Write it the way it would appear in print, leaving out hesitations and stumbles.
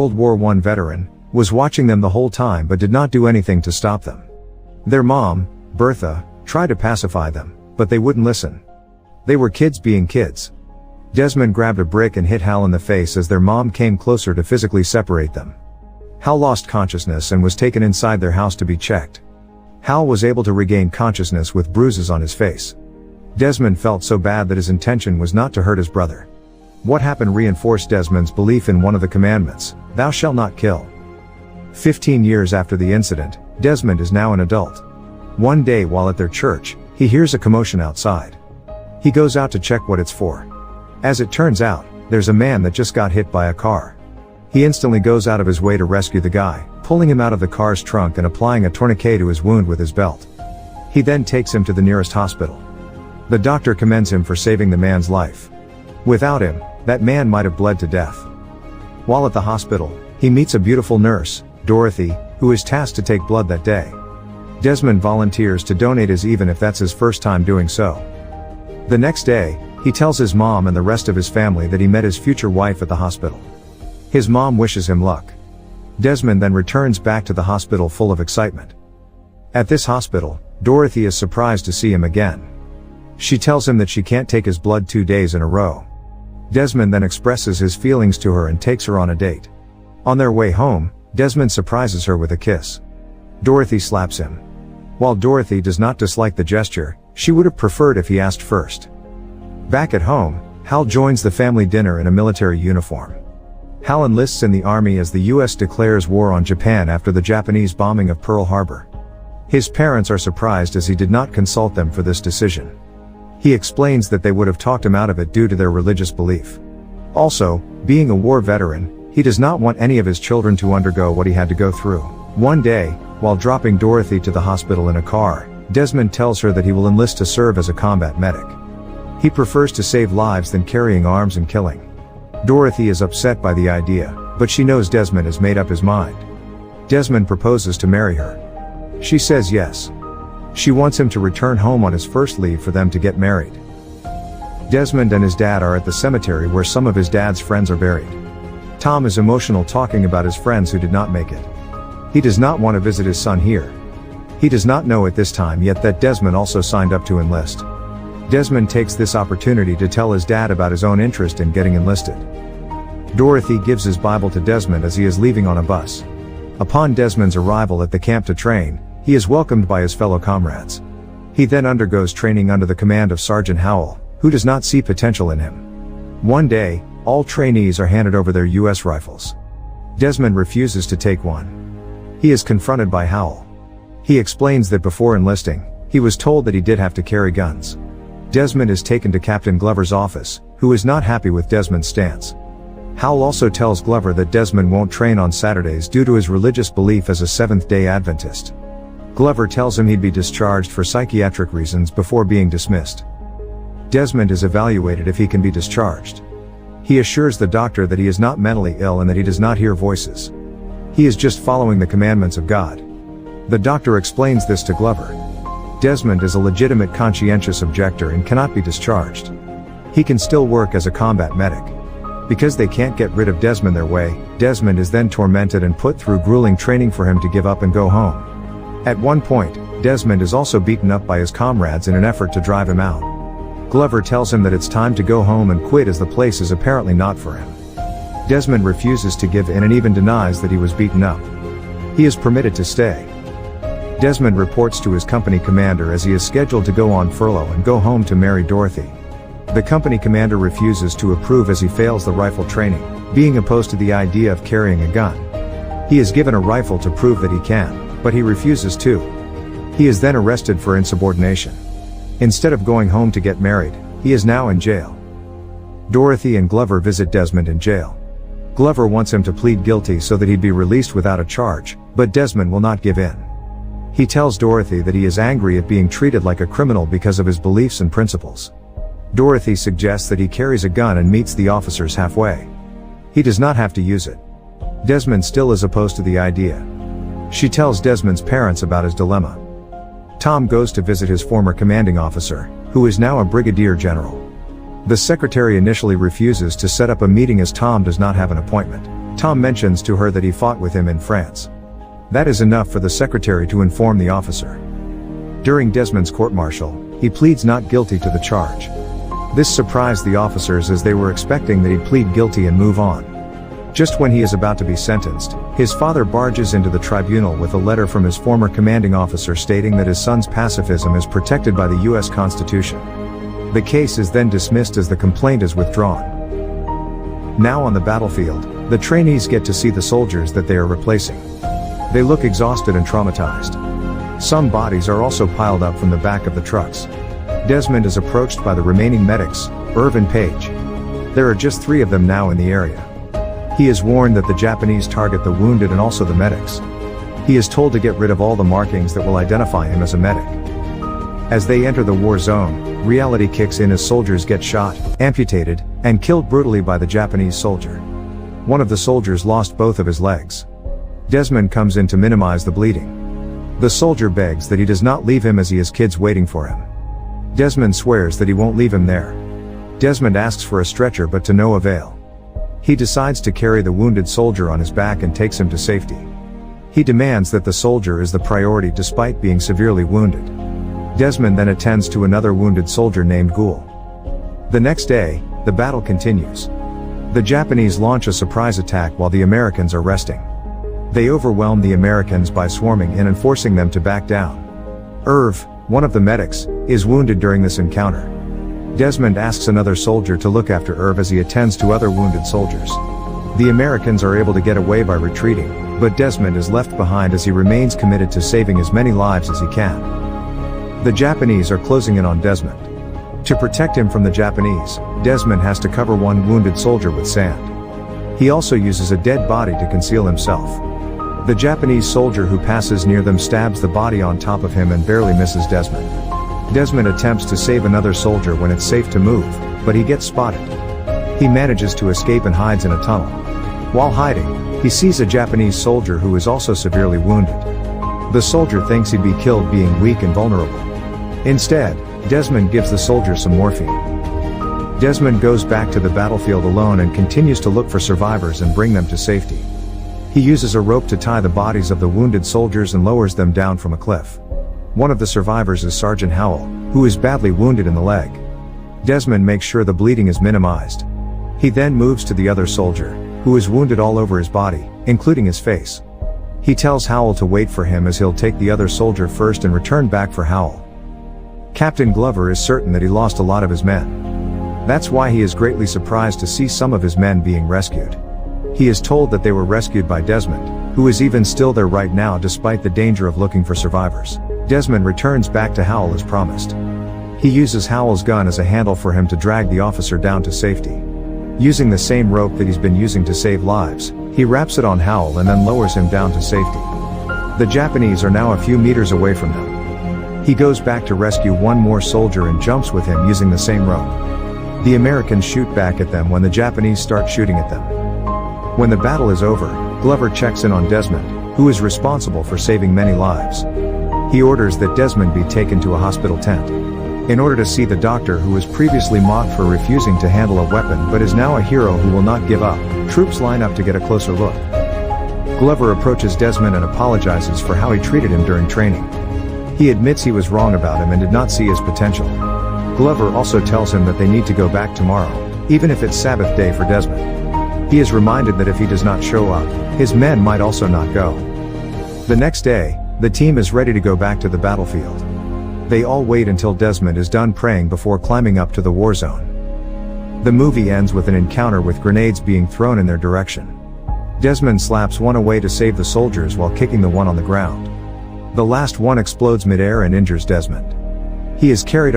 World War I veteran, was watching them the whole time but did not do anything to stop them. Their mom, Bertha, tried to pacify them, but they wouldn't listen. They were kids being kids. Desmond grabbed a brick and hit Hal in the face as their mom came closer to physically separate them. Hal lost consciousness and was taken inside their house to be checked. Hal was able to regain consciousness with bruises on his face. Desmond felt so bad that his intention was not to hurt his brother. What happened reinforced Desmond's belief in one of the commandments, "Thou shalt not kill." 15 years after the incident, Desmond is now an adult. One day while at their church, he hears a commotion outside. He goes out to check what it's for. As it turns out, there's a man that just got hit by a car. He instantly goes out of his way to rescue the guy, pulling him out of the car's trunk and applying a tourniquet to his wound with his belt. He then takes him to the nearest hospital. The doctor commends him for saving the man's life. Without him, that man might have bled to death. While at the hospital, he meets a beautiful nurse, Dorothy, who is tasked to take blood that day. Desmond volunteers to donate his even if that's his first time doing so. The next day, he tells his mom and the rest of his family that he met his future wife at the hospital. His mom wishes him luck. Desmond then returns back to the hospital full of excitement. At this hospital, Dorothy is surprised to see him again. She tells him that she can't take his blood 2 days in a row. Desmond then expresses his feelings to her and takes her on a date. On their way home, Desmond surprises her with a kiss. Dorothy slaps him. While Dorothy does not dislike the gesture, she would have preferred if he asked first. Back at home, Hal joins the family dinner in a military uniform. Hal enlists in the army as the US declares war on Japan after the Japanese bombing of Pearl Harbor. His parents are surprised as he did not consult them for this decision. He explains that they would have talked him out of it due to their religious belief. Also, being a war veteran, he does not want any of his children to undergo what he had to go through. One day, while dropping Dorothy to the hospital in a car, Desmond tells her that he will enlist to serve as a combat medic. He prefers to save lives than carrying arms and killing. Dorothy is upset by the idea, but she knows Desmond has made up his mind. Desmond proposes to marry her. She says yes. She wants him to return home on his first leave for them to get married. Desmond and his dad are at the cemetery where some of his dad's friends are buried. Tom is emotional talking about his friends who did not make it. He does not want to visit his son here. He does not know at this time yet that Desmond also signed up to enlist. Desmond takes this opportunity to tell his dad about his own interest in getting enlisted. Dorothy gives his Bible to Desmond as he is leaving on a bus. Upon Desmond's arrival at the camp to train, he is welcomed by his fellow comrades. He then undergoes training under the command of Sergeant Howell, who does not see potential in him. One day, all trainees are handed over their US rifles. Desmond refuses to take one. He is confronted by Howell. He explains that before enlisting, he was told that he did have to carry guns. Desmond is taken to Captain Glover's office, who is not happy with Desmond's stance. Howell also tells Glover that Desmond won't train on Saturdays due to his religious belief as a Seventh-day Adventist. Glover tells him he'd be discharged for psychiatric reasons before being dismissed. Desmond is evaluated if he can be discharged. He assures the doctor that he is not mentally ill and that he does not hear voices. He is just following the commandments of God. The doctor explains this to Glover. Desmond is a legitimate conscientious objector and cannot be discharged. He can still work as a combat medic. Because they can't get rid of Desmond their way, Desmond is then tormented and put through grueling training for him to give up and go home. At one point, Desmond is also beaten up by his comrades in an effort to drive him out. Glover tells him that it's time to go home and quit as the place is apparently not for him. Desmond refuses to give in and even denies that he was beaten up. He is permitted to stay. Desmond reports to his company commander as he is scheduled to go on furlough and go home to marry Dorothy. The company commander refuses to approve as he fails the rifle training, being opposed to the idea of carrying a gun. He is given a rifle to prove that he can, but he refuses to. He is then arrested for insubordination. Instead of going home to get married, he is now in jail. Dorothy and Glover visit Desmond in jail. Glover wants him to plead guilty so that he'd be released without a charge, but Desmond will not give in. He tells Dorothy that he is angry at being treated like a criminal because of his beliefs and principles. Dorothy suggests that he carries a gun and meets the officers halfway. He does not have to use it. Desmond still is opposed to the idea. She tells Desmond's parents about his dilemma. Tom goes to visit his former commanding officer, who is now a brigadier general. The secretary initially refuses to set up a meeting as Tom does not have an appointment. Tom mentions to her that he fought with him in France. That is enough for the secretary to inform the officer. During Desmond's court-martial, he pleads not guilty to the charge. This surprised the officers as they were expecting that he'd plead guilty and move on. Just when he is about to be sentenced, his father barges into the tribunal with a letter from his former commanding officer stating that his son's pacifism is protected by the U.S. Constitution. The case is then dismissed as the complaint is withdrawn. Now on the battlefield, the trainees get to see the soldiers that they are replacing. They look exhausted and traumatized. Some bodies are also piled up from the back of the trucks. Desmond is approached by the remaining medics, Irv and Page. There are just 3 of them now in the area. He is warned that the Japanese target the wounded and also the medics. He is told to get rid of all the markings that will identify him as a medic. As they enter the war zone, reality kicks in as soldiers get shot, amputated, and killed brutally by the Japanese soldier. One of the soldiers lost both of his legs. Desmond comes in to minimize the bleeding. The soldier begs that he does not leave him as he has kids waiting for him. Desmond swears that he won't leave him there. Desmond asks for a stretcher but to no avail. He decides to carry the wounded soldier on his back and takes him to safety. He demands that the soldier is the priority despite being severely wounded. Desmond then attends to another wounded soldier named Ghoul. The next day, the battle continues. The Japanese launch a surprise attack while the Americans are resting. They overwhelm the Americans by swarming in and forcing them to back down. Irv, one of the medics, is wounded during this encounter. Desmond asks another soldier to look after Irv as he attends to other wounded soldiers. The Americans are able to get away by retreating, but Desmond is left behind as he remains committed to saving as many lives as he can. The Japanese are closing in on Desmond. To protect him from the Japanese, Desmond has to cover one wounded soldier with sand. He also uses a dead body to conceal himself. The Japanese soldier who passes near them stabs the body on top of him and barely misses Desmond. Desmond attempts to save another soldier when it's safe to move, but he gets spotted. He manages to escape and hides in a tunnel. While hiding, he sees a Japanese soldier who is also severely wounded. The soldier thinks he'd be killed being weak and vulnerable. Instead, Desmond gives the soldier some morphine. Desmond goes back to the battlefield alone and continues to look for survivors and bring them to safety. He uses a rope to tie the bodies of the wounded soldiers and lowers them down from a cliff. One of the survivors is Sergeant Howell, who is badly wounded in the leg. Desmond makes sure the bleeding is minimized. He then moves to the other soldier, who is wounded all over his body, including his face. He tells Howell to wait for him as he'll take the other soldier first and return back for Howell. Captain Glover is certain that he lost a lot of his men. That's why he is greatly surprised to see some of his men being rescued. He is told that they were rescued by Desmond, who is even still there right now despite the danger of looking for survivors. Desmond returns back to Howell as promised. He uses Howell's gun as a handle for him to drag the officer down to safety. Using the same rope that he's been using to save lives, he wraps it on Howell and then lowers him down to safety. The Japanese are now a few meters away from them. He goes back to rescue one more soldier and jumps with him using the same rope. The Americans shoot back at them when the Japanese start shooting at them. When the battle is over, Glover checks in on Desmond, who is responsible for saving many lives. He orders that Desmond be taken to a hospital tent. In order to see the doctor who was previously mocked for refusing to handle a weapon but is now a hero who will not give up, troops line up to get a closer look. Glover approaches Desmond and apologizes for how he treated him during training. He admits he was wrong about him and did not see his potential. Glover also tells him that they need to go back tomorrow, even if it's Sabbath day for Desmond. He is reminded that if he does not show up, his men might also not go. The next day, the team is ready to go back to the battlefield. They all wait until Desmond is done praying before climbing up to the war zone. The movie ends with an encounter with grenades being thrown in their direction. Desmond slaps one away to save the soldiers while kicking the one on the ground. The last one explodes mid-air and injures Desmond. He is carried